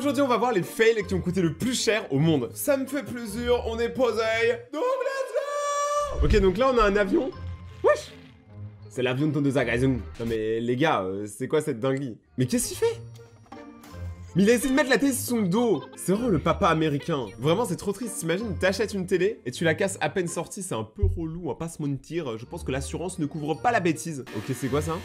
aujourd'hui on va voir les fails qui ont coûté le plus cher au monde. Ça me fait plaisir, on est posé. Donc let's go. Ok, donc là on a un avion. Wesh. C'est l'avion de Tondoza, guys. Non mais les gars, c'est quoi cette dinguerie? Mais qu'est-ce qu'il fait? Mais il a essayé de mettre la télé sur son dos. C'est vraiment le papa américain. Vraiment, c'est trop triste. T'imagines, t'achètes une télé et tu la casses à peine sortie. C'est un peu relou, on va pas se mentir. Je pense que l'assurance ne couvre pas la bêtise. Ok, c'est quoi ça?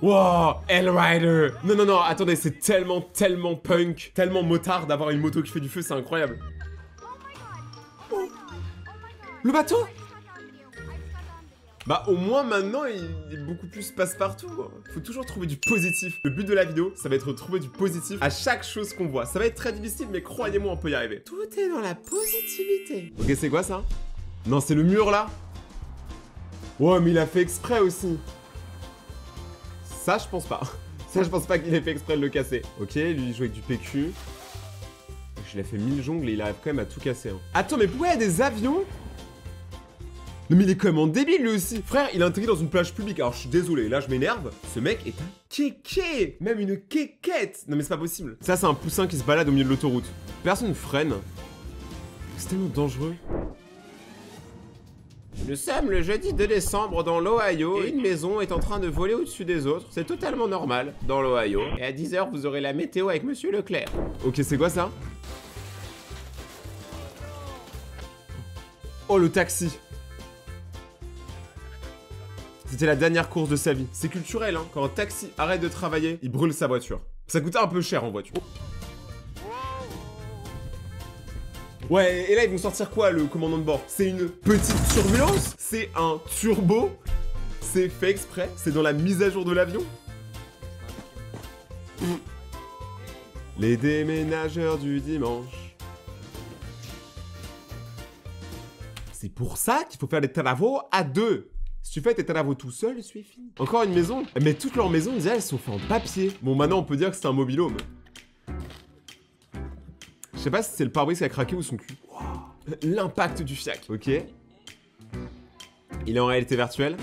Wow, Hellrider. Non, non, non, attendez, c'est tellement punk, tellement motard d'avoir une moto qui fait du feu, c'est incroyable. Oh. Le bateau? Bah au moins maintenant il est beaucoup plus passe-partout. Faut toujours trouver du positif. Le but de la vidéo, ça va être de trouver du positif à chaque chose qu'on voit. Ça va être très difficile mais croyez-moi on peut y arriver. Tout est dans la positivité. Ok, c'est quoi ça? Non, c'est le mur là. Ouais, mais il a fait exprès aussi. Ça je pense pas. Ça je pense pas qu'il ait fait exprès de le casser. Ok, lui il joue avec du PQ. Je l'ai fait 1000 jongles et il arrive quand même à tout casser. Hein. Attends, mais pourquoi il y a des avions? Non mais il est quand même en débile lui aussi. Frère, il est intégré dans une plage publique. Alors je suis désolé, là je m'énerve. Ce mec est un kéké. Même une kékette. Non mais c'est pas possible. Ça c'est un poussin qui se balade au milieu de l'autoroute. Personne freine. C'est tellement dangereux. Nous sommes le jeudi 2 décembre dans l'Ohio et une maison est en train de voler au-dessus des autres. C'est totalement normal dans l'Ohio. Et à 10 h vous aurez la météo avec Monsieur Leclerc. Ok, c'est quoi ça? Oh le taxi. C'était la dernière course de sa vie. C'est culturel, hein. Quand un taxi arrête de travailler, il brûle sa voiture. Ça coûtait un peu cher en voiture. Ouais, et là, ils vont sortir quoi, le commandant de bord? C'est une petite turbulence? C'est un turbo? C'est fait exprès? C'est dans la mise à jour de l'avion? Les déménageurs du dimanche. C'est pour ça qu'il faut faire des travaux à deux. Si tu fais tes travaux tout seul, c'est fini. Encore une maison? Mais toutes leurs maisons, déjà, elles sont faites en papier. Bon, maintenant, on peut dire que c'est un mobil-home. Je sais pas si c'est le pare-brise qui a craqué ou son cul. Wow. L'impact du fiac. Ok. Il est en réalité virtuelle.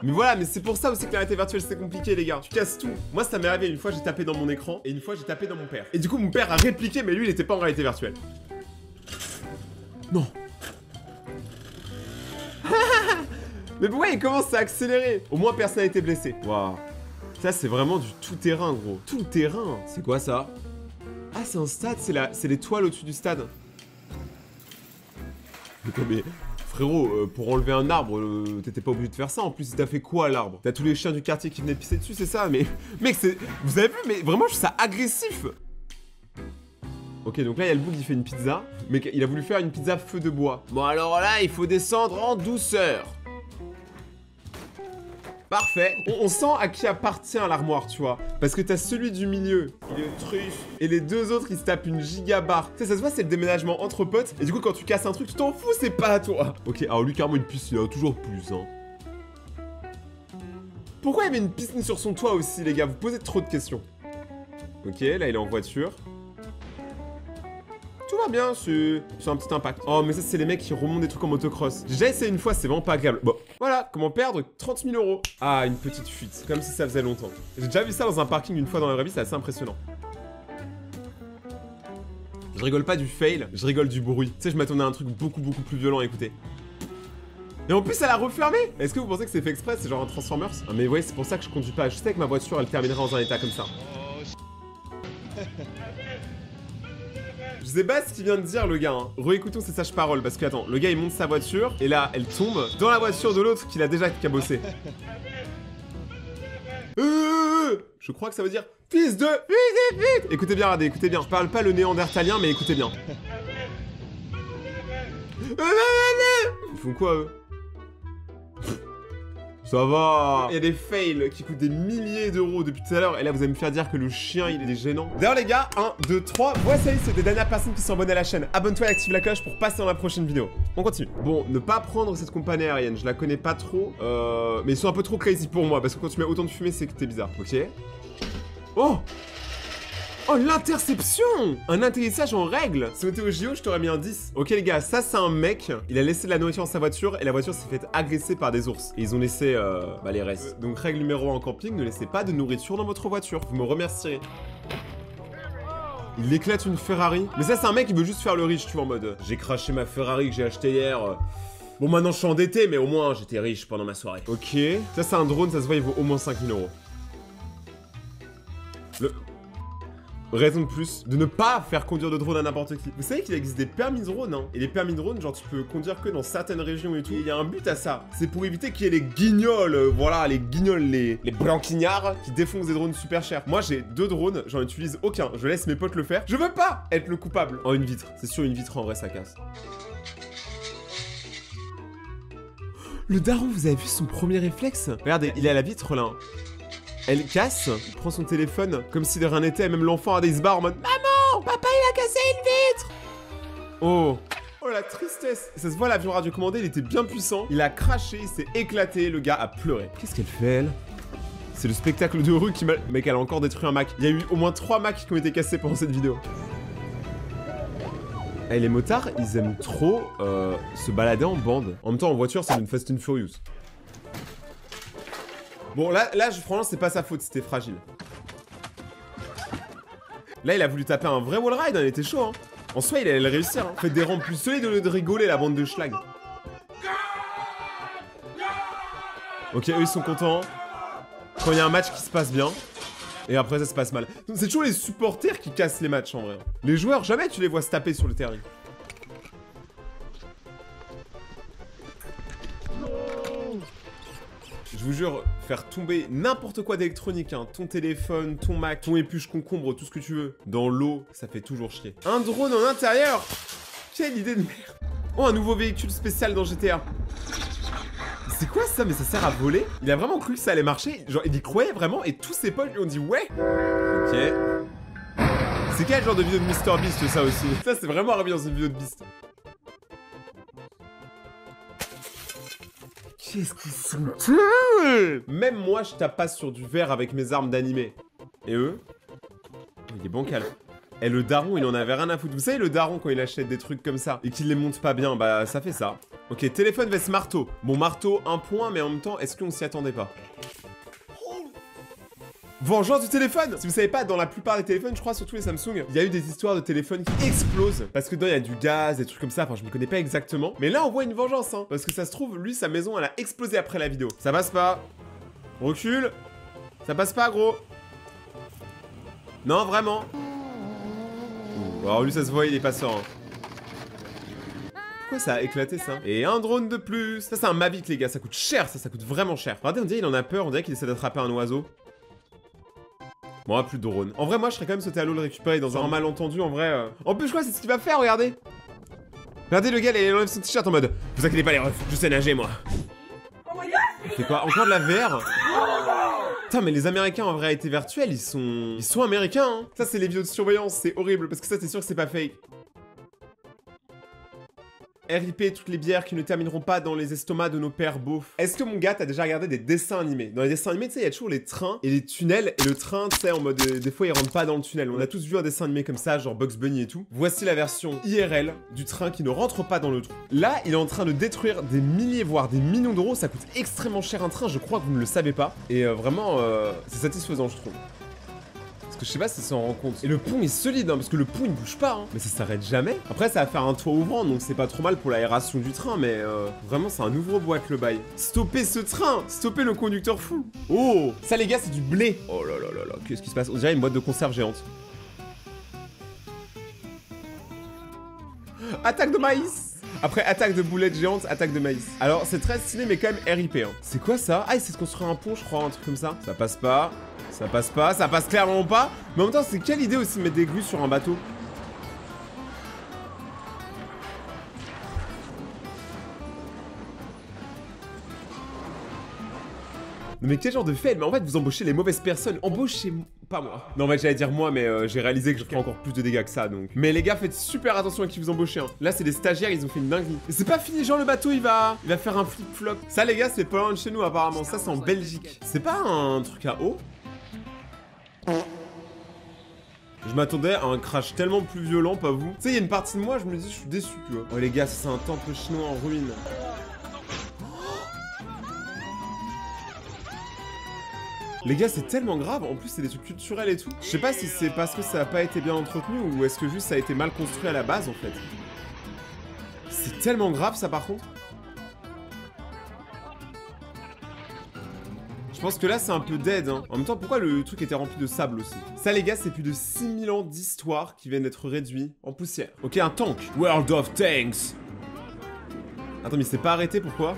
Mais voilà, mais c'est pour ça aussi que la réalité virtuelle, c'est compliqué, les gars. Tu casses tout. Moi, ça m'est arrivé. Une fois, j'ai tapé dans mon écran. Et une fois, j'ai tapé dans mon père. Et du coup, mon père a répliqué, mais lui, il était pas en réalité virtuelle. Non. Mais pourquoi il commence à accélérer? Au moins personne n'a été blessé. Waouh. Ça c'est vraiment du tout-terrain gros. Tout-terrain. C'est quoi ça? Ah c'est un stade, c'est les toiles au-dessus du stade. Mais frérot, pour enlever un arbre, t'étais pas obligé de faire ça. En plus, t'as fait quoi l'arbre? T'as tous les chiens du quartier qui venaient pisser dessus, c'est ça? Mais mec, c'est... Vous avez vu? Mais vraiment, je trouve ça agressif. Ok, donc là, il y a le bout qui fait une pizza. Mais il a voulu faire une pizza feu de bois. Bon alors là, il faut descendre en douceur. Parfait. On sent à qui appartient l'armoire, tu vois. Parce que t'as celui du milieu, il est truffe. Et les deux autres, ils se tapent une gigabarre. Tu sais, ça se voit, c'est le déménagement entre potes. Et du coup, quand tu casses un truc, tu t'en fous, c'est pas à toi. Ok, alors lui, carrément une piscine, il a toujours plus, hein. Pourquoi il y avait une piscine sur son toit aussi, les gars? Vous posez trop de questions. Ok, là, il est en voiture. Tout va bien, c'est un petit impact. Oh, mais ça, c'est les mecs qui remontent des trucs en motocross. J'ai déjà essayé une fois, c'est vraiment pas agréable. Bon, voilà, comment perdre 30 000 €. Ah, une petite fuite, comme si ça faisait longtemps. J'ai déjà vu ça dans un parking une fois dans la vraie vie, c'est assez impressionnant. Je rigole pas du fail, je rigole du bruit. Tu sais, je m'attendais à un truc beaucoup plus violent, écoutez. Et en plus, elle a refermé. Est-ce que vous pensez que c'est fait exprès? C'est genre un Transformers? Ah, mais ouais, c'est pour ça que je conduis pas. Je sais que ma voiture, elle terminera dans un état comme ça. Je sais pas ce qu'il vient de dire le gars, hein. Réécoutons ses sages paroles parce que attends, le gars il monte sa voiture et là elle tombe dans la voiture de l'autre qu'il a déjà cabossé. Je crois que ça veut dire fils de vite. Écoutez bien, regardez, écoutez bien. Je parle pas le néandertalien mais écoutez bien. Ils font quoi eux? Ça va. Il y a des fails qui coûtent des milliers d'euros depuis tout à l'heure. Et là, vous allez me faire dire que le chien, il est gênant. D'ailleurs, les gars, 1, 2, 3. Voici, c'est des dernières personnes qui sont abonnées à la chaîne. Abonne-toi et active la cloche pour passer dans la prochaine vidéo. On continue. Bon, ne pas prendre cette compagnie aérienne. Je la connais pas trop. Mais ils sont un peu trop crazy pour moi. Parce que quand tu mets autant de fumée, c'est que t'es bizarre. Ok. Oh! Oh, l'interception! Un atterrissage en règle! Si on était au JO, je t'aurais mis un 10. Ok les gars, ça c'est un mec, il a laissé de la nourriture dans sa voiture et la voiture s'est fait agresser par des ours. Et ils ont laissé les restes. Donc règle numéro 1 en camping, ne laissez pas de nourriture dans votre voiture. Vous me remercierez. Il éclate une Ferrari. Mais ça, c'est un mec qui veut juste faire le riche, tu vois, en mode... J'ai craché ma Ferrari que j'ai acheté hier. Bon, maintenant, je suis endetté, mais au moins, j'étais riche pendant ma soirée. Ok. Ça, c'est un drone, ça se voit, il vaut au moins 5000 €. Raison de plus de ne pas faire conduire de drone à n'importe qui. Vous savez qu'il existe des permis de drone, hein. Et les permis de drone, genre, tu peux conduire que dans certaines régions et tout. Il y a un but à ça. C'est pour éviter qu'il y ait les guignols, voilà, les guignols, les blanquignards qui défoncent des drones super chers. Moi, j'ai 2 drones, j'en utilise aucun. Je laisse mes potes le faire. Je veux pas être le coupable. En une vitre. C'est sûr, une vitre, en vrai, ça casse. Le daron, vous avez vu son premier réflexe? Regardez, il est à la vitre, là. Elle casse, il prend son téléphone, comme si de rien n'était, même l'enfant a des barres en mode « Maman, papa il a cassé une vitre !» Oh. Oh la tristesse. Ça se voit, l'avion radiocommandé, il était bien puissant. Il a craché, il s'est éclaté, le gars a pleuré. Qu'est-ce qu'elle fait, elle? C'est le spectacle de rue qui m'a... Mec, elle a encore détruit un Mac. Il y a eu au moins 3 Macs qui ont été cassés pendant cette vidéo. Et les motards, ils aiment trop se balader en bande. En même temps, en voiture, c'est une Fast and Furious. Bon, là franchement, c'est pas sa faute, c'était fragile. Là, il a voulu taper un vrai wallride, hein, il était chaud, hein. En soi, il allait le réussir, hein. Faites des rampes plus solides au lieu de rigoler, la bande de schlag. Ok, eux, ils sont contents. Quand il y a un match qui se passe bien. Et après, ça se passe mal. C'est toujours les supporters qui cassent les matchs, en vrai. Les joueurs, jamais tu les vois se taper sur le terrain. Je vous jure, faire tomber n'importe quoi d'électronique, hein, ton téléphone, ton Mac, ton épluche concombre, tout ce que tu veux, dans l'eau, ça fait toujours chier. Un drone en intérieur. Quelle idée de merde. Oh, un nouveau véhicule spécial dans GTA. C'est quoi ça? Mais ça sert à voler? Il a vraiment cru que ça allait marcher. Genre, il y croyait vraiment et tous ses potes lui ont dit ouais. Ok. C'est quel genre de vidéo de MrBeast ça aussi? Ça, c'est vraiment arrivé dans une vidéo de Beast. Qu'est-ce qu'ils sont tués? Même moi, je tape pas sur du verre avec mes armes d'animé. Et eux? Il est bancal. Et le daron, il en avait rien à foutre. Vous savez, le daron, quand il achète des trucs comme ça et qu'il les monte pas bien, bah ça fait ça. Ok, téléphone vs marteau. Bon, marteau, un point, mais en même temps, est-ce qu'on s'y attendait pas? Vengeance du téléphone! Si vous savez pas, dans la plupart des téléphones, je crois surtout les Samsung, il y a eu des histoires de téléphones qui explosent. Parce que dedans, il y a du gaz, des trucs comme ça, enfin je me connais pas exactement. Mais là, on voit une vengeance, hein. Parce que ça se trouve, lui, sa maison, elle a explosé après la vidéo. Ça passe pas. Recule. Ça passe pas, gros. Non, vraiment. Alors lui, ça se voit, il est pas serein. Pourquoi ça a éclaté ça? Et un drone de plus. Ça, c'est un Mavic, les gars, ça coûte cher, ça coûte vraiment cher. Regardez, on dirait qu'il en a peur, on dirait qu'il essaie d'attraper un oiseau. Bon, plus de drone. En vrai, moi, je serais quand même sauté à l'eau le récupérer dans un malentendu, en vrai. En plus, je crois que c'est ce qu'il va faire, regardez. Regardez, le gars, il enlève son t-shirt en mode vous inquiétez pas, les refs, je sais nager, moi. Il fait quoi? Encore de la VR? Putain, mais les Américains en réalité virtuelle, ils sont américains, hein. Ça, c'est les vidéos de surveillance, c'est horrible, parce que ça, c'est sûr que c'est pas fake. RIP toutes les bières qui ne termineront pas dans les estomacs de nos pères beaufs. Est-ce que mon gars, t'as déjà regardé des dessins animés? Dans les dessins animés, tu sais, il y a toujours les trains et les tunnels. Et le train, tu sais, en mode, des fois, il rentre pas dans le tunnel. On a tous vu un dessin animé comme ça, genre Bugs Bunny et tout. Voici la version IRL du train qui ne rentre pas dans le trou. Là, il est en train de détruire des milliers, voire des millions d'euros. Ça coûte extrêmement cher un train, je crois que vous ne le savez pas. Et vraiment, c'est satisfaisant, je trouve. Je sais pas si ça s'en rend compte. Et le pont est solide, hein, parce que le pont il bouge pas, hein. Mais ça s'arrête jamais. Après, ça va faire un toit ouvrant, donc c'est pas trop mal pour l'aération du train, mais vraiment, c'est un ouvre-boîte le bail. Stoppez ce train! Stoppez le conducteur fou! Oh! Ça, les gars, c'est du blé! Oh là là là là, qu'est-ce qui se passe? On dirait une boîte de conserve géante. Attaque de maïs! Après attaque de boulettes géantes, attaque de maïs. Alors, c'est très stylé, mais quand même RIP, hein. C'est quoi ça? Ah, il essaie de construire un pont, je crois, un truc comme ça. Ça passe pas. Ça passe pas, ça passe clairement pas. Mais en même temps, c'est quelle idée aussi de mettre des grues sur un bateau? Non mais quel genre de fail? Mais en fait, vous embauchez les mauvaises personnes. Embauchez... pas moi. Non, en fait, j'allais dire moi, mais j'ai réalisé que je ferais encore plus de dégâts que ça, donc... Mais les gars, faites super attention à qui vous embauchez, hein. Là, c'est des stagiaires, ils ont fait une dinguerie. Et c'est pas fini, genre le bateau, il va faire un flip-flop. Ça, les gars, c'est pas loin de chez nous, apparemment. Ça, c'est en Belgique. C'est pas un truc à eau? Je m'attendais à un crash tellement plus violent, pas vous? Tu sais, il y a une partie de moi, je me dis, je suis déçu, tu vois. Oh les gars, c'est un temple chinois en ruine. Les gars, c'est tellement grave. En plus, c'est des trucs culturels et tout. Je sais pas si c'est parce que ça a pas été bien entretenu ou est-ce que juste ça a été mal construit à la base, en fait. C'est tellement grave, ça, par contre. Je pense que là, c'est un peu dead, hein. En même temps, pourquoi le truc était rempli de sable aussi? Ça, les gars, c'est plus de 6000 ans d'histoire qui viennent d'être réduits en poussière. Ok, un tank. World of Tanks. Attends, mais il s'est pas arrêté, pourquoi?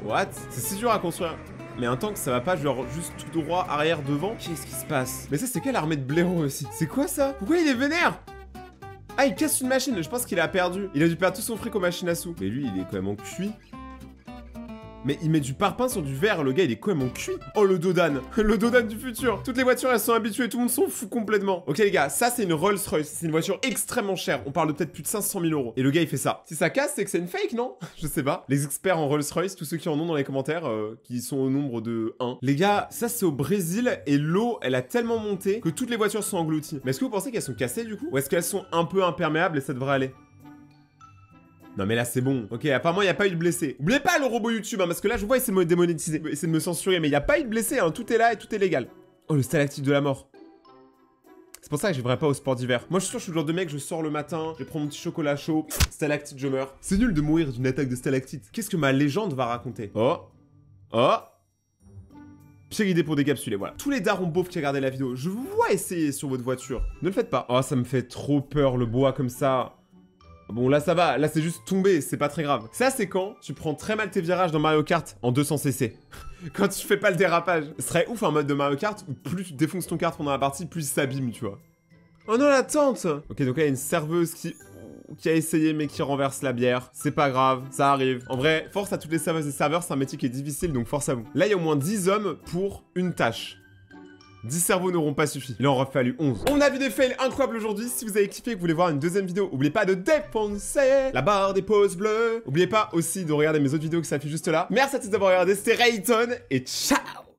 What? C'est si dur à construire. Mais un tank, ça va pas genre juste tout droit, arrière, devant? Qu'est-ce qui se passe? Mais ça, c'est quelle armée de blaireaux aussi? C'est quoi ça? Pourquoi il est vénère? Ah, il casse une machine, je pense qu'il a perdu. Il a dû perdre tout son fric aux machines à sous. Mais lui, il est quand même en cuit. Mais il met du parpaing sur du verre, le gars il est quand même en cuit. Oh le Dodan, le Dodan du futur. Toutes les voitures elles sont habituées, tout le monde s'en fout complètement. Ok les gars, ça c'est une Rolls Royce, c'est une voiture extrêmement chère. On parle de peut-être plus de 500 000 €. Et le gars il fait ça. Si ça casse, c'est que c'est une fake, non? Je sais pas. Les experts en Rolls Royce, tous ceux qui en ont dans les commentaires, qui sont au nombre de 1. Les gars, ça c'est au Brésil et l'eau elle a tellement monté que toutes les voitures sont englouties. Mais est-ce que vous pensez qu'elles sont cassées du coup? Ou est-ce qu'elles sont un peu imperméables et ça devrait aller? Non mais là c'est bon. Ok, apparemment il n'y a pas eu de blessés. Oubliez pas le robot YouTube, hein, parce que là je vois il s'est démonétisé. Il essaie de me censurer, mais il n'y a pas eu de blessés, hein. Tout est là et tout est légal. Oh le stalactite de la mort. C'est pour ça que je vivrai pas au sport d'hiver. Moi je suis sûr, je suis le genre de mec, je sors le matin, je prends mon petit chocolat chaud, stalactite, je meurs. C'est nul de mourir d'une attaque de stalactite. Qu'est-ce que ma légende va raconter? Oh. Oh. Pire idée pour décapsuler, voilà. Tous les darons beaufs qui regardaient la vidéo, je vous vois essayer sur votre voiture. Ne le faites pas. Oh ça me fait trop peur le bois comme ça. Bon là ça va, là c'est juste tombé, c'est pas très grave. Ça c'est quand tu prends très mal tes virages dans Mario Kart en 200cc. Quand tu fais pas le dérapage. Ce serait ouf un mode de Mario Kart où plus tu défonces ton kart pendant la partie, plus il s'abîme, tu vois. Oh non la tente. Ok donc là il y a une serveuse qui a essayé mais qui renverse la bière. C'est pas grave, ça arrive. En vrai, force à toutes les serveuses et serveurs, c'est un métier qui est difficile donc force à vous. Là il y a au moins 10 hommes pour une tâche. 10 cerveaux n'auront pas suffi. Il en aura fallu 11. On a vu des fails incroyables aujourd'hui. Si vous avez kiffé et que vous voulez voir une deuxième vidéo, n'oubliez pas de défoncer la barre des pouces bleus. N'oubliez pas aussi de regarder mes autres vidéos qui s'affichent juste là. Merci à tous d'avoir regardé. C'était Rayton et ciao!